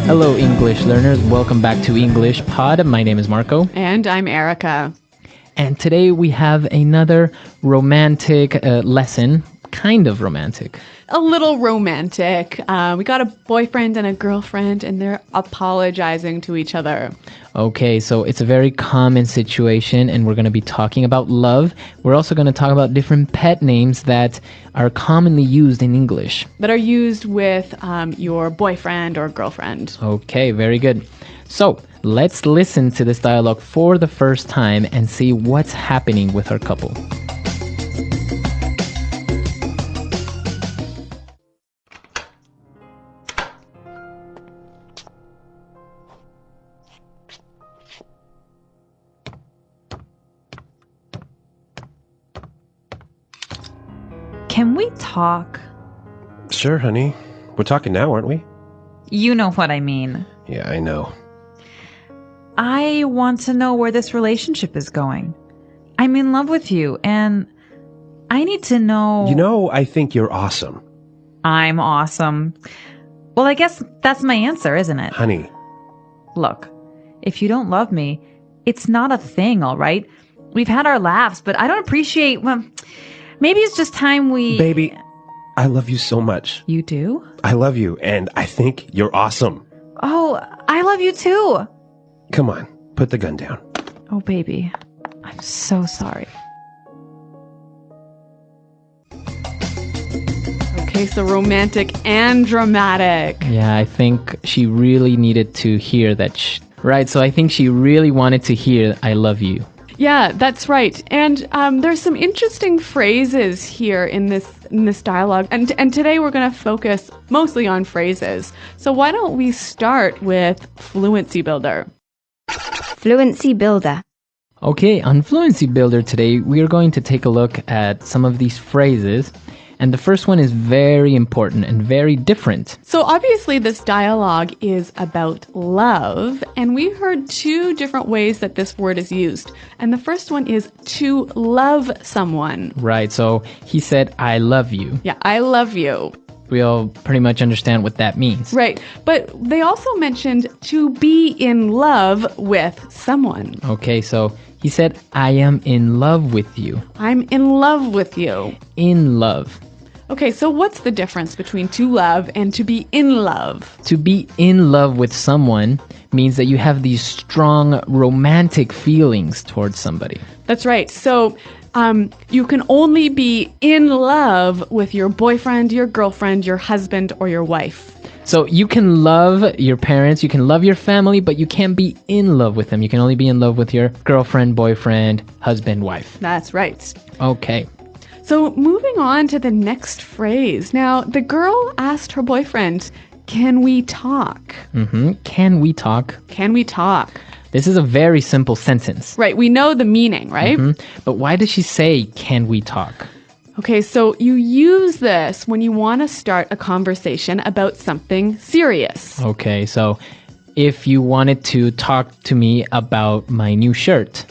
Hello, English learners. Welcome back to English Pod. My name is Marco. And I'm Erica. And today we have another romantic lesson. Kind of romantic. A little romantic. We got a boyfriend and a girlfriend, and they're apologizing to each other. Okay, so it's a very common situation, and we're going to be talking about love. We're also going to talk about different pet names that are commonly used in English. That are used with your boyfriend or girlfriend. Okay, very good. So let's listen to this dialogue for the first time and see what's happening with our couple. Can we talk? Sure, honey. We're talking now, aren't we? You know what I mean. Yeah, I know. I want to know where this relationship is going. I'm in love with you, and I need to know... You know, I think you're awesome. I'm awesome. Well, I guess that's my answer, isn't it? Honey. Look, if you don't love me, it's not a thing, all right? We've had our laughs, but I don't appreciate... Well, maybe it's just time we... Baby, I love you so much. You do? I love you, and I think you're awesome. Oh, I love you too. Come on, put the gun down. Oh, baby, I'm so sorry. Okay, so romantic and dramatic. Yeah, I think she really needed to hear that. Right, so I think she really wanted to hear, I love you. Yeah, that's right. And there's some interesting phrases here in this dialogue. And today we're going to focus mostly on phrases. So why don't we start with Fluency Builder? Fluency Builder. Okay, on Fluency Builder today, we are going to take a look at some of these phrases. And the first one is very important and very different. So obviously this dialogue is about love, and we heard two different ways that this word is used. And the first one is to love someone. Right, so he said, I love you. Yeah, I love you. We all pretty much understand what that means. Right, but they also mentioned to be in love with someone. Okay, so he said, I am in love with you. I'm in love with you. In love. Okay, so what's the difference between to love and to be in love? To be in love with someone means that you have these strong romantic feelings towards somebody. That's right. So you can only be in love with your boyfriend, your girlfriend, your husband, or your wife. So you can love your parents, you can love your family, but you can't be in love with them. You can only be in love with your girlfriend, boyfriend, husband, wife. That's right. Okay. So moving on to the next phrase. Now, the girl asked her boyfriend, can we talk? Can we talk? Can we talk? This is a very simple sentence. Right, we know the meaning, right? But why does she say, can we talk? Okay, so you use this when you want to start a conversation about something serious. Okay, so if you wanted to talk to me about my new shirt.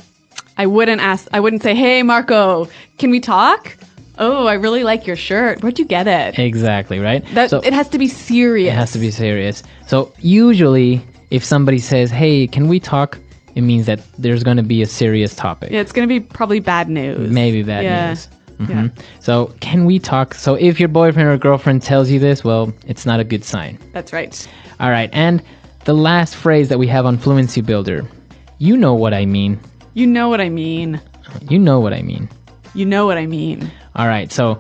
I wouldn't say, hey, Marco, can we talk? Oh, I really like your shirt. Where'd you get it? Exactly, right? It has to be serious. It has to be serious. So usually, if somebody says, hey, can we talk? It means that there's going to be a serious topic. Yeah, it's going to be probably bad news. Maybe bad news. Yeah. So can we talk? So if your boyfriend or girlfriend tells you this, well, it's not a good sign. That's right. All right. And the last phrase that we have on Fluency Builder, you know what I mean. You know what I mean. You know what I mean. You know what I mean. All right. So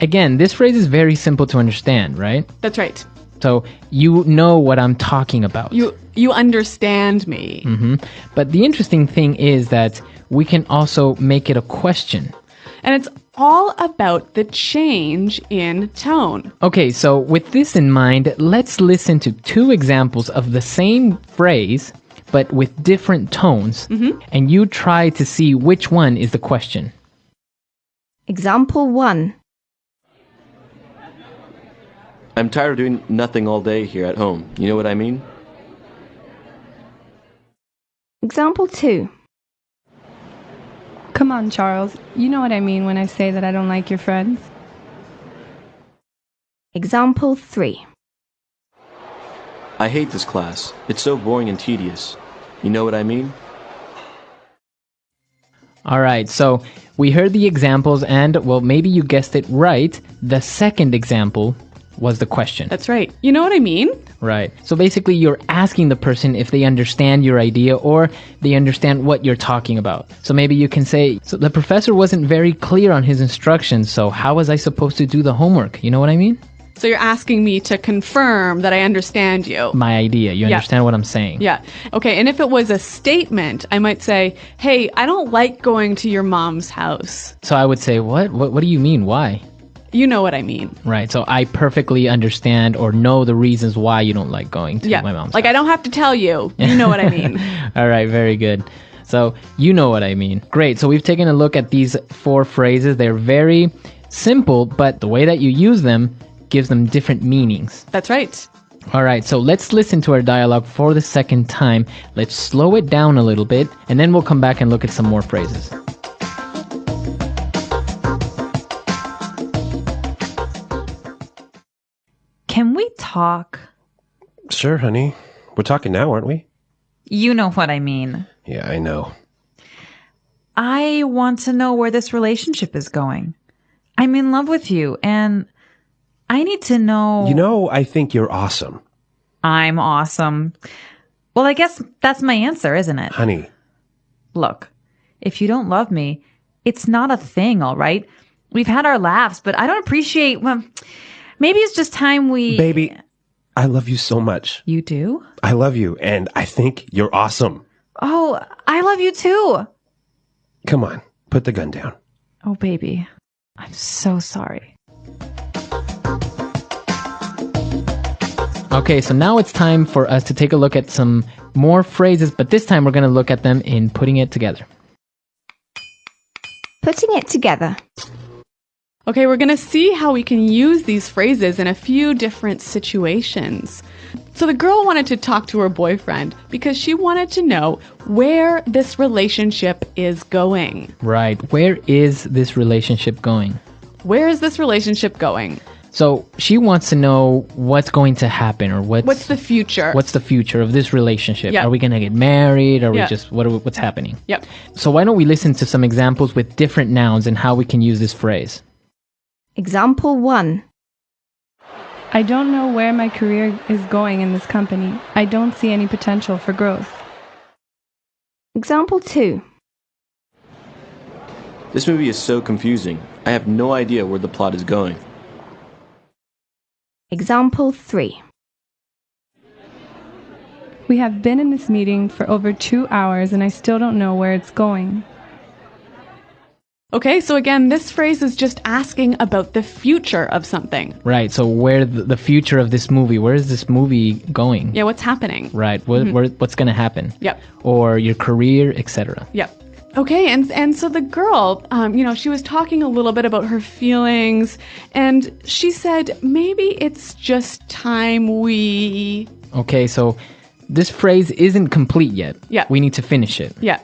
again, this phrase is very simple to understand, right? That's right. So you know what I'm talking about. You understand me. But the interesting thing is that we can also make it a question. And it's all about the change in tone. Okay, so with this in mind, let's listen to two examples of the same phrase, but with different tones. And you try to see which one is the question. Example 1. I'm tired of doing nothing all day here at home. You know what I mean? Example 2. Come on, Charles. You know what I mean when I say that I don't like your friends. Example 3. I hate this class. It's so boring and tedious. You know what I mean? All right, so we heard the examples and, well, maybe you guessed it right. The second example was the question. That's right. You know what I mean? Right. So basically you're asking the person if they understand your idea or they understand what you're talking about. So maybe you can say, so the professor wasn't very clear on his instructions, so how was I supposed to do the homework? You know what I mean? So you're asking me to confirm that I understand you. My idea. You understand what I'm saying? Yeah. Okay, and if it was a statement, I might say, hey, I don't like going to your mom's house. So I would say, what? What do you mean? Why? You know what I mean. Right. So I perfectly understand or know the reasons why you don't like going to my mom's house. I don't have to tell you. You know what I mean. All right. Very good. So you know what I mean. Great. So we've taken a look at these 4 phrases. They're very simple, but the way that you use them gives them different meanings. That's right. All right. So let's listen to our dialogue for the second time. Let's slow it down a little bit, and then we'll come back and look at some more phrases. Can we talk? Sure, honey. We're talking now, aren't we? You know what I mean. Yeah, I know. I want to know where this relationship is going. I'm in love with you, and I need to know... You know, I think you're awesome. I'm awesome. Well, I guess that's my answer, isn't it? Honey. Look, if you don't love me, it's not a thing, all right? We've had our laughs, but I don't appreciate... Well, maybe it's just time we... Baby, I love you so much. You do? I love you, and I think you're awesome. Oh, I love you too. Come on, put the gun down. Oh, baby, I'm so sorry. Okay, so now it's time for us to take a look at some more phrases, but this time we're going to look at them in putting it together. Putting it together. Okay, we're going to see how we can use these phrases in a few different situations. So the girl wanted to talk to her boyfriend because she wanted to know where this relationship is going. Right. Where is this relationship going? Where is this relationship going? So she wants to know what's going to happen or What's the future? What's the future of this relationship? Yeah. Are we going to get married? Are Yeah. we just what's happening? Yep. So why don't we listen to some examples with different nouns and how we can use this phrase? Example 1. I don't know where my career is going in this company. I don't see any potential for growth. Example 2. This movie is so confusing. I have no idea where the plot is going. Example 3. We have been in this meeting for over 2 hours and I still don't know where it's going. Okay, so again, this phrase is just asking about the future of something. Right. So where the future of this movie, where is this movie going? Yeah, what's happening? Right. What's going to happen? Yep. Or your career, etc. Yep. Okay, and so the girl, she was talking a little bit about her feelings, and she said, maybe it's just time we... Okay, so this phrase isn't complete yet. Yeah. We need to finish it. Yeah.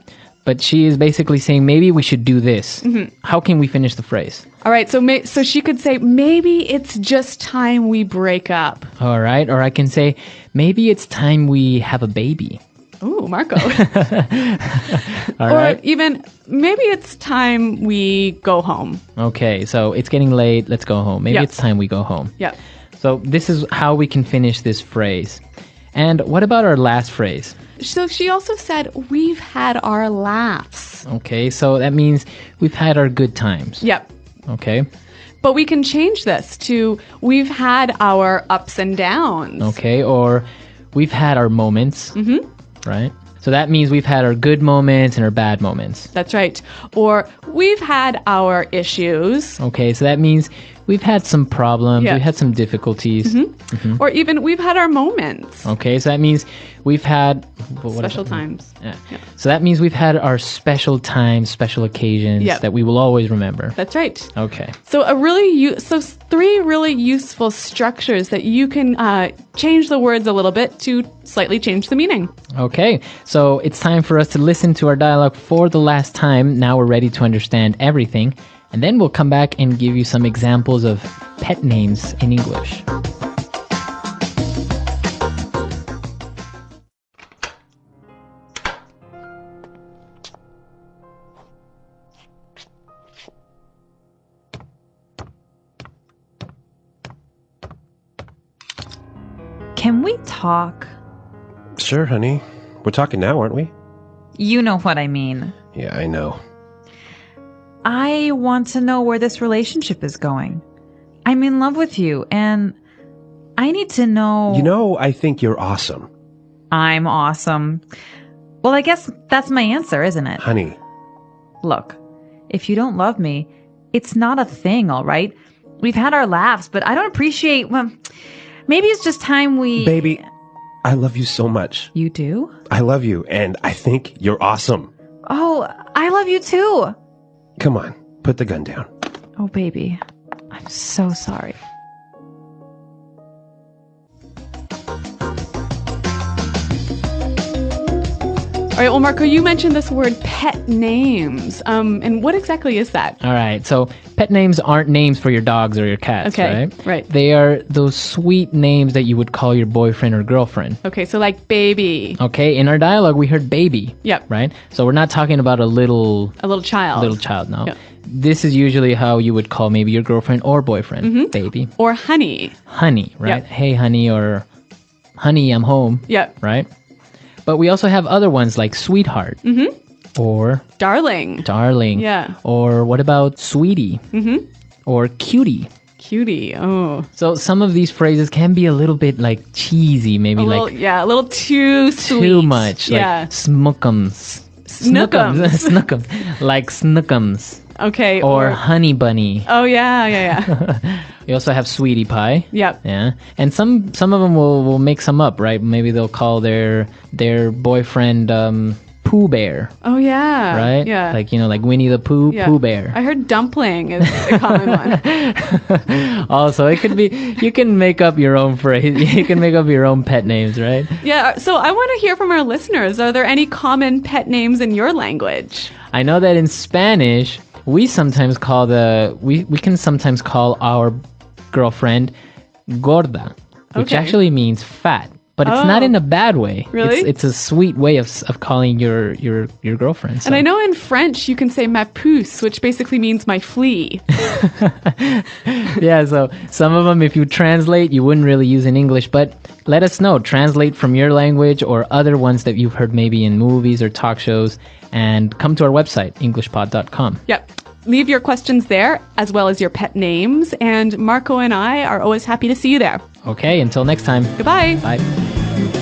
But she is basically saying, maybe we should do this. Mm-hmm. How can we finish the phrase? All right, so she could say, maybe it's just time we break up. All right, or I can say, maybe it's time we have a baby. Ooh, Marco. All or right. even, maybe it's time we go home. Okay, so it's getting late, let's go home. Maybe Yeah. it's time we go home. Yeah. So this is how we can finish this phrase. And what about our last phrase? So she also said, we've had our laughs. Okay, so that means we've had our good times. Yep. Okay. But we can change this to, we've had our ups and downs. Okay, or we've had our moments. Mm-hmm. Right? So that means we've had our good moments and our bad moments. That's right. Or we've had our issues. Okay, so that means we've had some problems, Yeah. we've had some difficulties. Mm-hmm. Or even we've had our moments. Okay, so that means we've had... Special times. Yeah. Yeah. So that means we've had our special times, special occasions Yep. that we will always remember. That's right. Okay. So so 3 really useful structures that you can change the words a little bit to slightly change the meaning. Okay, so it's time for us to listen to our dialogue for the last time. Now we're ready to understand everything. And then we'll come back and give you some examples of pet names in English. Can we talk? Sure, honey. We're talking now, aren't we? You know what I mean. Yeah, I know. I want to know where this relationship is going. I'm in love with you, and I need to know... You know, I think you're awesome. I'm awesome. Well, I guess that's my answer, isn't it? Honey. Look, if you don't love me, it's not a thing, all right? We've had our laughs, but I don't appreciate... Well, maybe it's just time we... Baby, I love you so much. You do? I love you, and I think you're awesome. Oh, I love you too. Come on, put the gun down. Oh, baby. I'm so sorry. All right, well, Marco, you mentioned this word pet names. And what exactly is that? All right. So pet names aren't names for your dogs or your cats, Okay, right? right. They are those sweet names that you would call your boyfriend or girlfriend. Okay, so like baby. Okay. In our dialogue, we heard baby. Yep. Right? So we're not talking about a little child. no. Yep. This is usually how you would call maybe your girlfriend or boyfriend, baby. Or honey. Honey, right? Yep. Hey, honey, or honey, I'm home. Yep. Right? But we also have other ones like sweetheart or Darling. darling. Yeah. Or what about sweetie? Or cutie. Cutie. Oh. So some of these phrases can be a little bit like cheesy, maybe A little too sweet. too much. Yeah. Like smookums. Snookums. Snookums. Like snookums. Okay. Or honey bunny. Oh, yeah. We also have sweetie pie. Yep. Yeah. And some of them will make some up, right? Maybe they'll call their boyfriend Pooh Bear. Oh, yeah. Right? Yeah. Like, like Winnie the Pooh, Yeah. Pooh Bear. I heard dumpling is a common one. Also, it could be, you can make up your own phrase. You can make up your own pet names, right? Yeah. So I want to hear from our listeners. Are there any common pet names in your language? I know that in Spanish, we sometimes call we can sometimes call our girlfriend gorda, which Okay. actually means fat. But it's not in a bad way. Really? It's a sweet way of calling your girlfriend. So. And I know in French you can say ma puce, which basically means my flea. Yeah, so some of them, if you translate, you wouldn't really use in English. But let us know. Translate from your language or other ones that you've heard maybe in movies or talk shows. And come to our website, englishpod.com. Yep. Leave your questions there, as well as your pet names. And Marco and I are always happy to see you there. Okay, until next time. Goodbye. Bye.